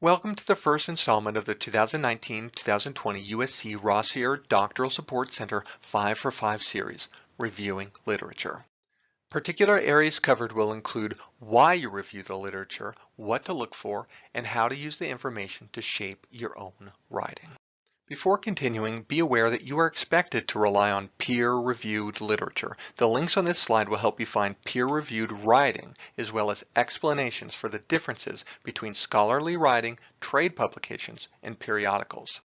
Welcome to the first installment of the 2019-2020 USC Rossier Doctoral Support Center 5 for 5 series, Reviewing Literature. Particular areas covered will include why you review the literature, what to look for, and how to use the information to shape your own writing. Before continuing, be aware that you are expected to rely on peer-reviewed literature. The links on this slide will help you find peer-reviewed writing, as well as explanations for the differences between scholarly writing, trade publications, and periodicals.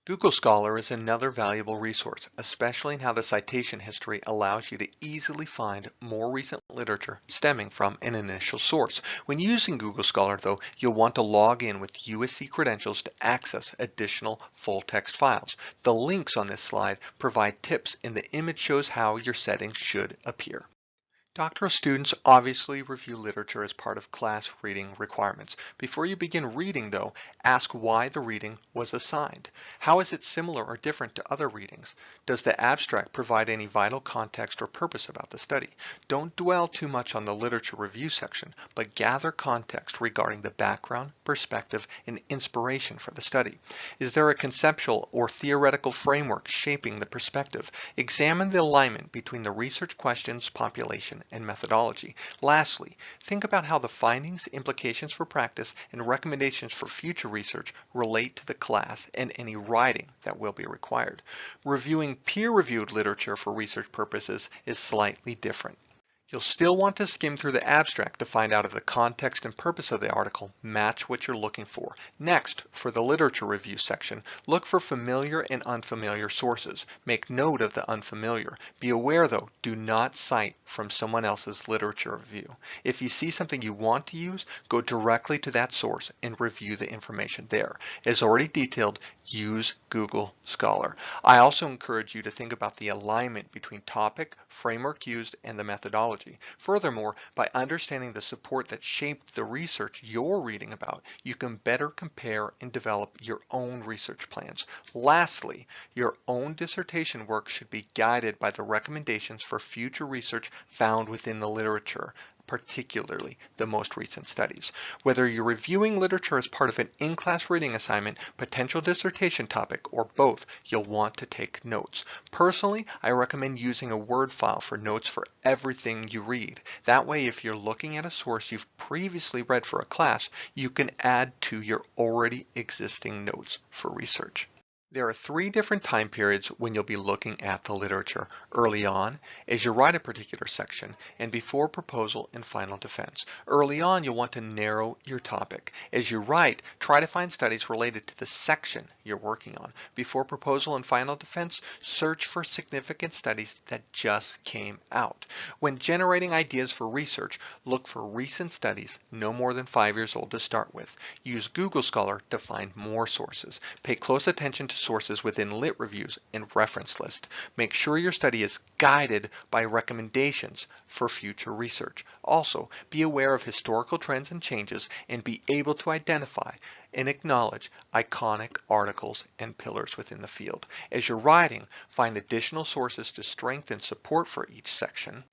Google Scholar is another valuable resource, especially in how the citation history allows you to easily find more recent literature stemming from an initial source. When using Google Scholar, though, you'll want to log in with USC credentials to access additional full-text files. The links on this slide provide tips, and the image shows how your settings should appear. Doctoral students obviously review literature as part of class reading requirements. Before you begin reading, though, ask why the reading was assigned. How is it similar or different to other readings? Does the abstract provide any vital context or purpose about the study? Don't dwell too much on the literature review section, but gather context regarding the background, perspective, and inspiration for the study. Is there a conceptual or theoretical framework shaping the perspective? Examine the alignment between the research questions, population, and methodology. Lastly, think about how the findings, implications for practice, and recommendations for future research relate to the class and any writing that will be required. Reviewing peer-reviewed literature for research purposes is slightly different. You'll still want to skim through the abstract to find out if the context and purpose of the article match what you're looking for. Next, for the literature review section, look for familiar and unfamiliar sources. Make note of the unfamiliar. Be aware, though, do not cite from someone else's literature review. If you see something you want to use, go directly to that source and review the information there. As already detailed, use Google Scholar. I also encourage you to think about the alignment between topic, framework used, and the methodology. Furthermore, by understanding the support that shaped the research you're reading about, you can better compare and develop your own research plans. Lastly, your own dissertation work should be guided by the recommendations for future research found within the literature, particularly the most recent studies. Whether you're reviewing literature as part of an in-class reading assignment, potential dissertation topic, or both, you'll want to take notes. Personally, I recommend using a Word file for notes for everything you read. That way, if you're looking at a source you've previously read for a class, you can add to your already existing notes for research. There are 3 different time periods when you'll be looking at the literature: early on, as you write a particular section, and before proposal and final defense. Early on, you'll want to narrow your topic. As you write, try to find studies related to the section you're working on. Before proposal and final defense, search for significant studies that just came out. When generating ideas for research, look for recent studies no more than 5 years old to start with. Use Google Scholar to find more sources. Pay close attention to sources within lit reviews and reference list. Make sure your study is guided by recommendations for future research. Also, be aware of historical trends and changes and be able to identify and acknowledge iconic articles and pillars within the field. As you're writing, find additional sources to strengthen support for each section.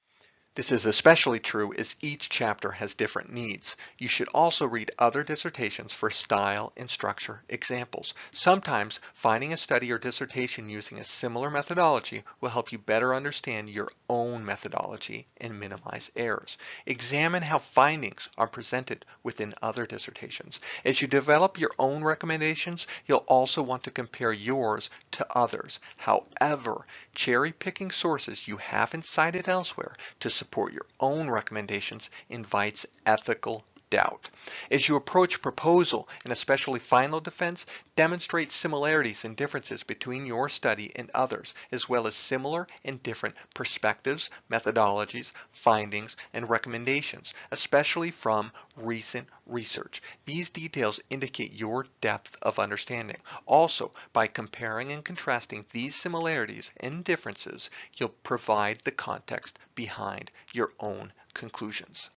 This is especially true as each chapter has different needs. You should also read other dissertations for style and structure examples. Sometimes finding a study or dissertation using a similar methodology will help you better understand your own methodology and minimize errors. Examine how findings are presented within other dissertations. As you develop your own recommendations, you'll also want to compare yours to others. However, cherry-picking sources you haven't cited elsewhere to support your own recommendations invites ethical doubt. As you approach proposal and especially final defense, demonstrate similarities and differences between your study and others, as well as similar and different perspectives, methodologies, findings, and recommendations, especially from recent research. These details indicate your depth of understanding. Also, by comparing and contrasting these similarities and differences, you'll provide the context behind your own conclusions.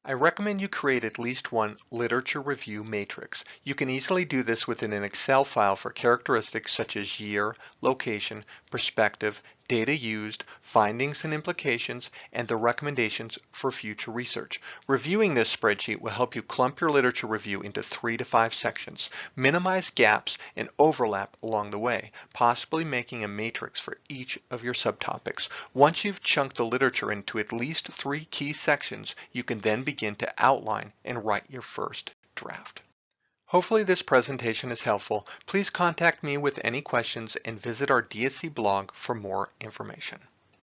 I recommend you create at least one literature review matrix. You can easily do this within an Excel file for characteristics such as year, location, perspective, data used, findings and implications, and the recommendations for future research. Reviewing this spreadsheet will help you clump your literature review into 3 to 5 sections, minimize gaps and overlap along the way, possibly making a matrix for each of your subtopics. Once you've chunked the literature into at least 3 key sections, you can then begin to outline and write your first draft. Hopefully this presentation is helpful. Please contact me with any questions and visit our DSC blog for more information.